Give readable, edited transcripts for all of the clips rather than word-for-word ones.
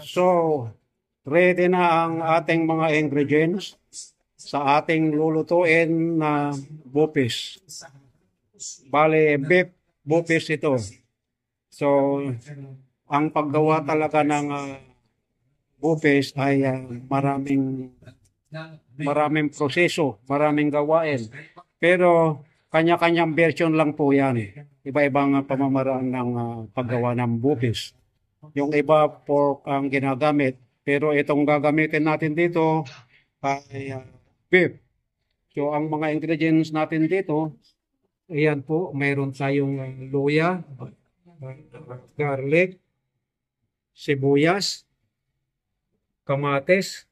So, ready na ang ating mga ingredients sa ating lulutuin na bupis. Bale, beef bupis ito. So, ang paggawa talaga ng bupis ay maraming proseso, maraming gawain. Pero kanya-kanyang version lang po yan. Iba-ibang pamamaraan ng paggawa ng bupis. Yung iba pork ang ginagamit, pero itong gagamitin natin dito ay beef. So ang mga ingredients natin dito, ayan po, mayroon tayong luya, garlic, sibuyas, kamatis,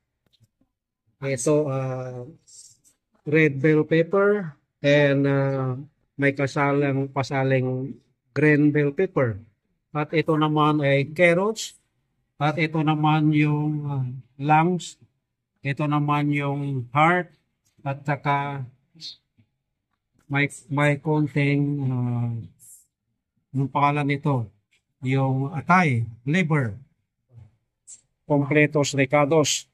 ito red bell pepper, and may pasaling green bell pepper. At ito naman ay carrots. At ito naman yung lungs. Ito naman yung heart. At saka may konting yung pangalan nito, yung atay, liver, completos recados.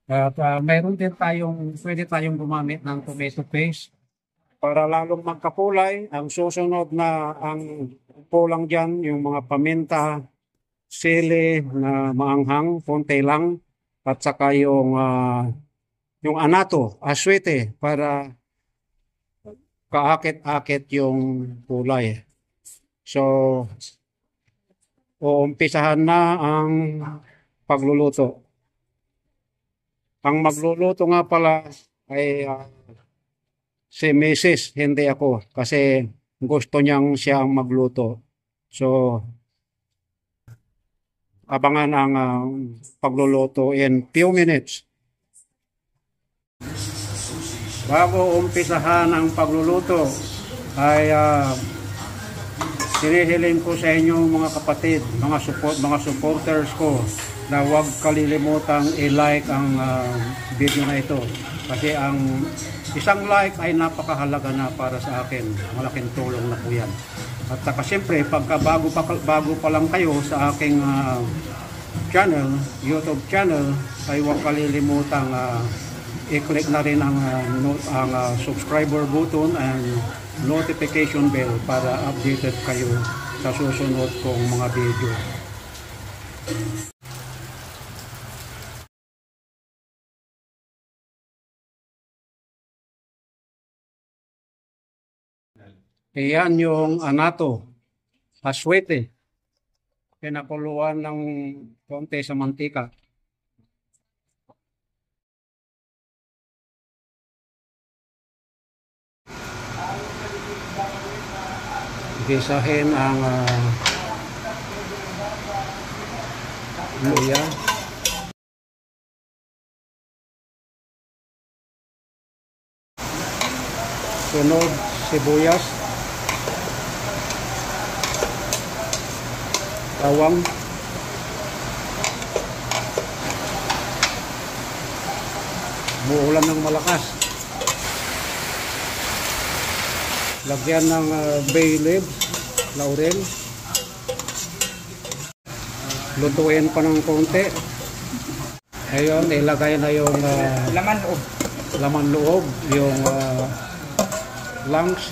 At mayroon din pwede tayong gumamit ng tomato paste para lalong magkapulay. Ang susunod na ang kulang dyan, yung mga paminta, sili na maanghang, konti lang, at saka yung anato, aswete, para kaakit-akit yung kulay. So, uumpisahan na ang pagluluto. Ang magluluto nga pala ay si Mrs. hindi ako, kasi gusto niyang siya ang magluto. So, abangan ang pagluluto in few minutes. Bago umpisahan ang pagluluto, ay hinihiling ko sa inyo mga kapatid, mga supporters ko, na huwag kalilimutang i-like ang video na ito. Kasi ang isang like ay napakahalaga na para sa akin. Malaking tulong na po yan. At saka siyempre, pagka bago pa lang kayo sa aking channel, YouTube channel, ay huwag kalilimutang i-click na rin ang subscriber button and notification bell para updated kayo sa susunod kong mga video. Iyan yung anato, aswete, pinakuluan ng konti sa mantika. Gisahin ang luya. Sunod, sibuyas. Bawang. Muulan ng malakas. Lagyan ng bay leaves, laurel. Lutuin pa ng konti. Ayun, ilagay na yung laman loob, yung lungs.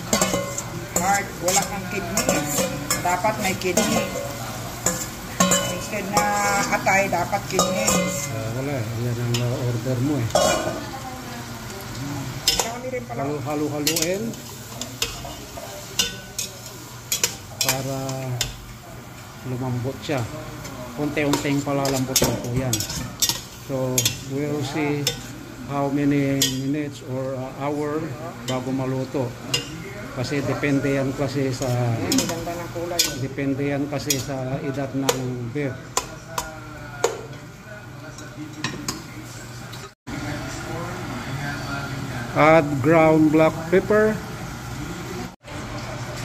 Heart, wala kang kidney. Dapat may kidney. Instead na atay, dapat kidney. Wala, yan ang order mo eh. Halu-haluin para lumambot siya. Unti-unting palalambutin po yan. So, we'll see how many minutes or hour bago maluto. Kasi depende yan kasi sa edad ng beef. Add ground black pepper,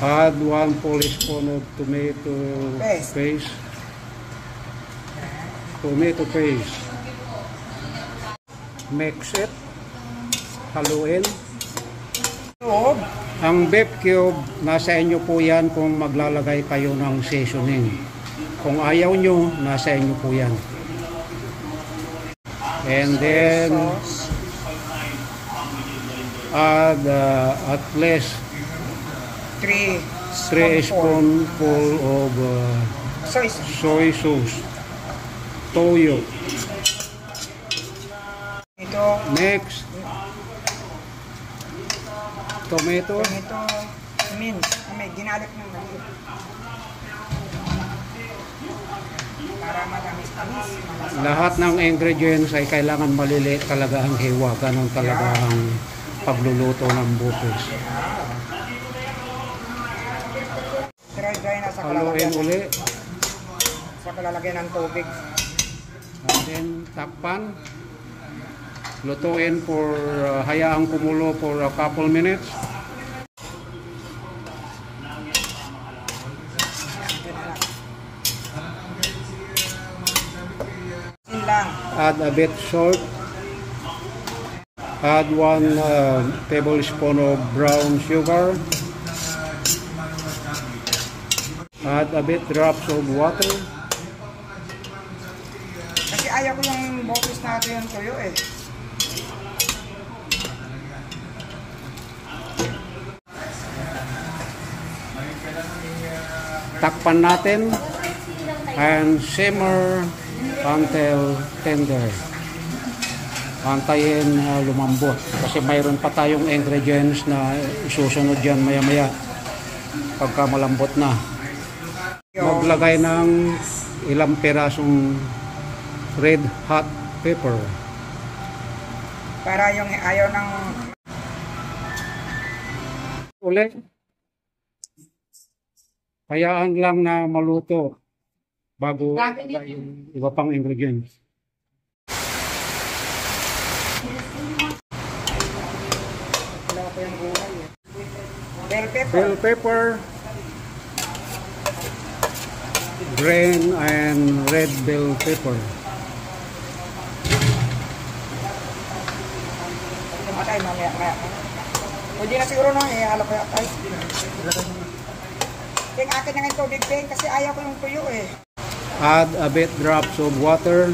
Add 1 full spoon of tomato paste. Tomato paste. Mix it. Haluin. Ang beef cube, nasa inyo po yan kung maglalagay kayo ng seasoning. Kung ayaw nyo, nasa inyo po yan. And then, add at least 3 spoonful of soy sauce. Toyo. Ito. Next. Tomato. Mint. May ginalap ng galit. Para matamis-tamis. Lahat ng ingredients ay kailangan maliliit talaga ang hiwa. Ganon talaga ang pagluluto ng buffet. Dry na sa haluin uli. Sa kalalagyan ng tubig. And then takpan. Lutuin for hayaang kumulo for a couple minutes. Add a bit salt. Add 1 tablespoon of brown sugar. Add a bit drops of water. Kasi ayaw ko yung bopis natin yung tuyo eh. Takpan natin and simmer until tender. Antayin lumambot kasi mayroon pa tayong ingredients na isusunod dyan maya maya pagka malambot na. Maglagay ng ilang pirasong red hot pepper para yung ayaw ng ulit. Hayaan lang na maluto bago yung iba pang ingredients. Bell pepper, green and red bell pepper. Matay mamaya. Pwede na siguro no, halo ko atay. Ting akin na nga tubig peng kasi ayaw ko yung tuyo eh. Add a bit drops of water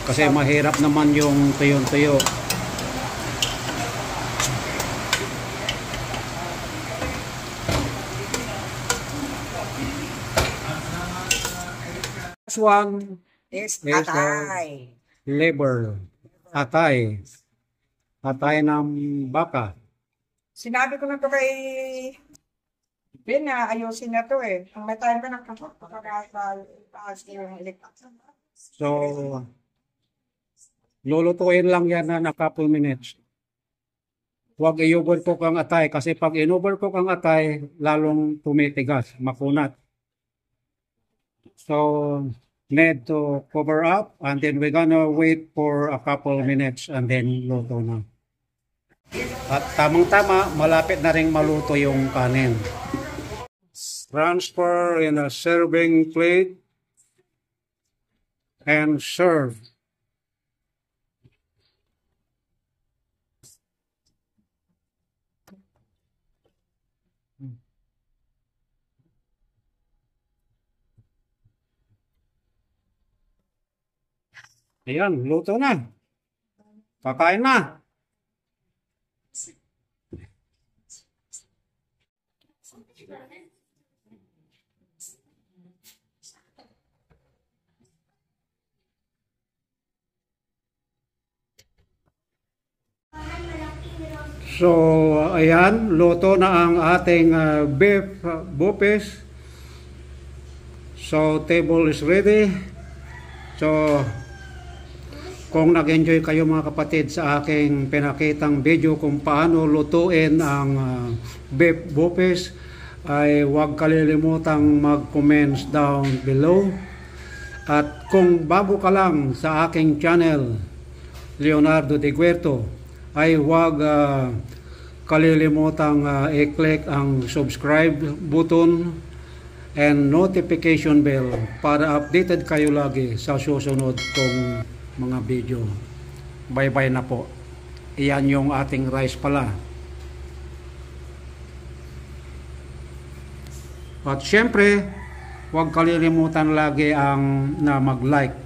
kasi mahirap naman yung tuyo-tuyo. This one is atay. Liver. Atay. Atay ng baka. Sinabi ko na to kay Ben na ayusin na to eh. Ang may time ka na kapag-taas yung electric. So, lulutuin lang yan na couple minutes. Huwag i-overcook ang atay kasi pag in-overcook ang atay, lalong tumitigas, makunat. So, need to cover up and then we're gonna wait for a couple minutes and then luto na. At tamang-tama, malapit na rin maluto yung kanin. Transfer in a serving plate and serve. Ayan, luto na. Kakain na. So, ayan, luto na ang ating beef bupis. So, table is ready. So, kung nag-enjoy kayo mga kapatid sa aking pinakitang video kung paano lutuin ang beef bupis, ay huwag kalilimutang mag-comments down below. At kung bago ka lang sa aking channel, Leonardo De Guerto, ay huwag kalilimutang i-click ang subscribe button and notification bell para updated kayo lagi sa susunod kong mga video. Bye-bye na po. Iyan yung ating rice pala. At syempre, huwag kalilimutan lagi ang na mag-like.